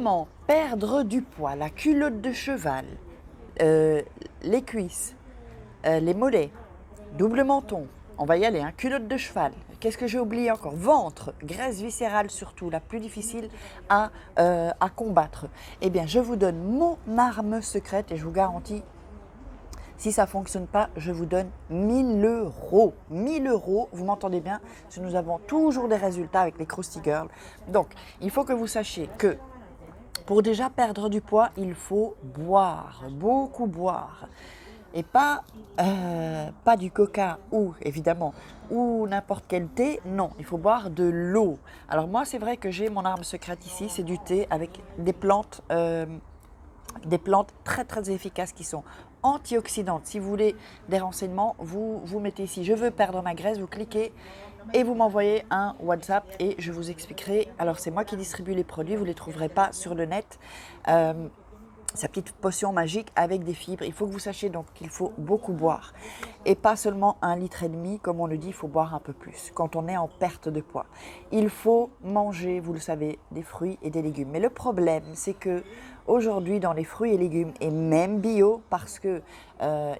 Comment perdre du poids? La culotte de cheval, les cuisses, les mollets, double menton. On va y aller, hein. Culotte de cheval. Qu'est-ce que j'ai oublié encore? Ventre, graisse viscérale surtout, la plus difficile à combattre. Eh bien, je vous donne mon arme secrète et je vous garantis, si ça ne fonctionne pas, je vous donne 1000 euros. 1000 euros, vous m'entendez bien, parce que nous avons toujours des résultats avec les Krusty Girls. Donc, il faut que vous sachiez que pour déjà perdre du poids, il faut boire, beaucoup boire. Et pas du coca ou, évidemment, ou n'importe quel thé. Non, il faut boire de l'eau. Alors moi, c'est vrai que j'ai mon arme secrète ici, c'est du thé avec des plantes très très efficaces qui sont antioxydantes. Si vous voulez des renseignements, vous mettez ici « Je veux perdre ma graisse », vous cliquez et vous m'envoyez un WhatsApp et je vous expliquerai. Alors c'est moi qui distribue les produits, vous ne les trouverez pas sur le net. Sa petite potion magique avec des fibres. Il faut que vous sachiez donc qu'il faut beaucoup boire et pas seulement 1,5 litre comme on le dit, il faut boire un peu plus quand on est en perte de poids. Il faut manger, vous le savez, des fruits et des légumes. Mais le problème, c'est que aujourd'hui dans les fruits et légumes et même bio, parce que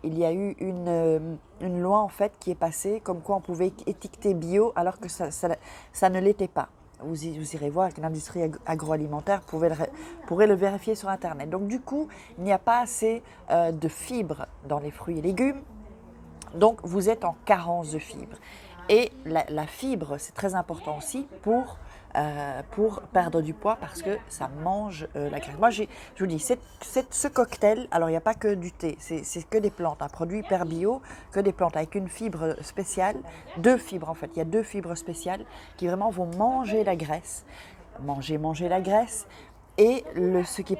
il y a eu une loi en fait qui est passée comme quoi on pouvait étiqueter bio alors que ça ne l'était pas. Vous irez voir que l'industrie agroalimentaire pourrait le vérifier sur Internet. Donc du coup, il n'y a pas assez de fibres dans les fruits et légumes. Donc vous êtes en carence de fibres. Et la fibre, c'est très important aussi pour perdre du poids parce que ça mange la graisse. Moi, je vous dis, ce cocktail, alors il n'y a pas que du thé, c'est que des plantes, un produit hyper bio, que des plantes avec une fibre spéciale, 2 fibres en fait, il y a 2 fibres spéciales qui vraiment vont manger la graisse, manger la graisse. Et ce qui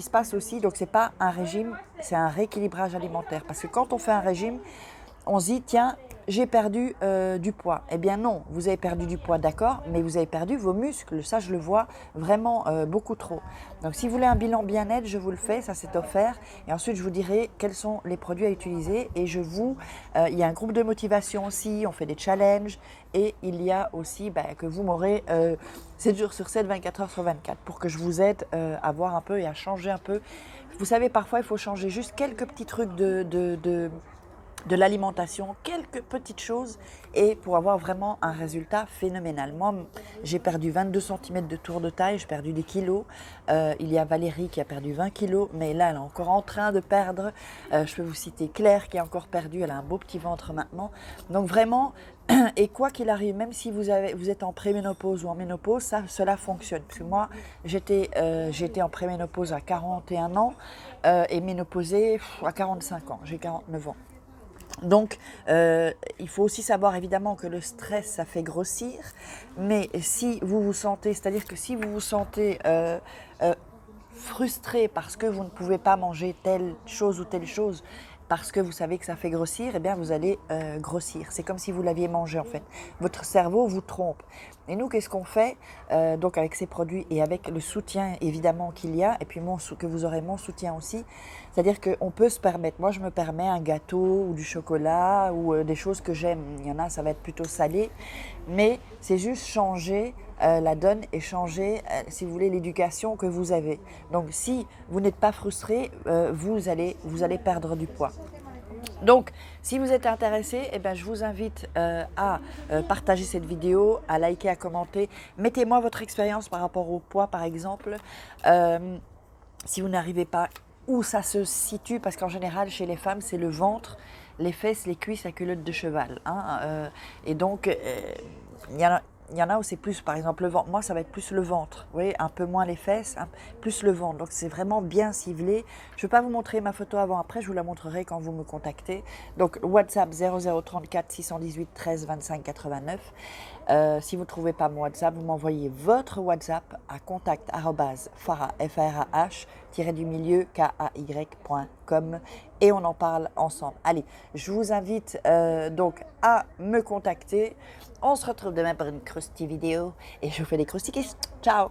se passe aussi, donc c'est pas un régime, c'est un rééquilibrage alimentaire. Parce que quand on fait un régime, on se dit, tiens, j'ai perdu du poids. Eh bien non, vous avez perdu du poids, d'accord, mais vous avez perdu vos muscles. Ça, je le vois vraiment beaucoup trop. Donc si vous voulez un bilan bien-être, je vous le fais, ça c'est offert. Et ensuite, je vous dirai quels sont les produits à utiliser. Et il y a un groupe de motivation aussi, on fait des challenges. Et il y a aussi que vous m'aurez 7 jours sur 7, 24 heures sur 24, pour que je vous aide à voir un peu et à changer un peu. Vous savez, parfois, il faut changer juste quelques petits trucs de l'alimentation, quelques petites choses et pour avoir vraiment un résultat phénoménal. Moi, j'ai perdu 22 cm de tour de taille, j'ai perdu des kilos. Il y a Valérie qui a perdu 20 kilos, mais là, elle est encore en train de perdre. Je peux vous citer Claire qui a encore perdu, elle a un beau petit ventre maintenant. Donc vraiment, et quoi qu'il arrive, même si vous êtes en préménopause ou en ménopause, cela fonctionne. Parce que moi, j'étais en préménopause à 41 ans et ménopausée à 45 ans. J'ai 49 ans. Donc, il faut aussi savoir évidemment que le stress, ça fait grossir, mais si vous vous sentez, c'est-à-dire que si vous vous sentez frustré parce que vous ne pouvez pas manger telle chose ou telle chose, parce que vous savez que ça fait grossir, eh bien vous allez grossir. C'est comme si vous l'aviez mangé en fait. Votre cerveau vous trompe. Et nous, qu'est-ce qu'on fait donc avec ces produits et avec le soutien évidemment qu'il y a, et puis que vous aurez mon soutien aussi, c'est-à-dire qu'on peut se permettre, moi je me permets un gâteau ou du chocolat ou des choses que j'aime. Il y en a, ça va être plutôt salé, mais c'est juste changer la donne et changer, si vous voulez, l'éducation que vous avez. Donc si vous n'êtes pas frustré, vous allez perdre du poids. Donc, si vous êtes intéressé, eh bien, je vous invite à partager cette vidéo, à liker, à commenter. Mettez-moi votre expérience par rapport au poids, par exemple. Si vous n'arrivez pas, où ça se situe, parce qu'en général, chez les femmes, c'est le ventre, les fesses, les cuisses, la culotte de cheval. Hein, et donc, il y en a où c'est plus, par exemple, le ventre. Moi, ça va être plus le ventre. Vous voyez, un peu moins les fesses, plus le ventre. Donc, c'est vraiment bien ciblé. Je ne vais pas vous montrer ma photo avant-après. Je vous la montrerai quand vous me contactez. Donc, WhatsApp 0034 618 13 25 89. Si vous ne trouvez pas mon WhatsApp, vous m'envoyez votre WhatsApp à contact@farah.com et on en parle ensemble. Allez, je vous invite donc à me contacter. On se retrouve demain pour une Krusty vidéo et je vous fais des Krusty Kiss. Ciao!